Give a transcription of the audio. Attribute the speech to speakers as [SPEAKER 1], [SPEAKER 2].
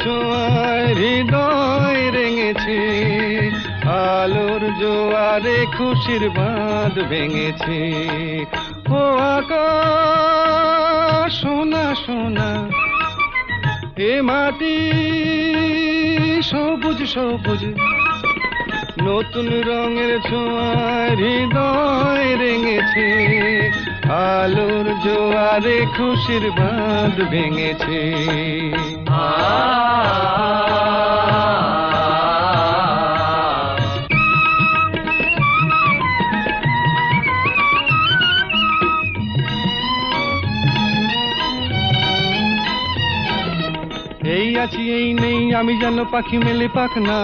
[SPEAKER 1] ছোঁয়ায় হৃদয় রেঙেছে, আলোর জোয়ারে খুশির বাঁধ ভেঙেছে। ও আকাশ সোনা সোনা, এ মাটি সবুজ সবুজ, নতুন রঙের ছোঁয়ায় হৃদয় রেঙেছে, আলোর জোয়ারে খুশির বাঁধ ভেঙেছে। এই আছি এই নেই, আমি যেন পাখি মেলে পাখনা,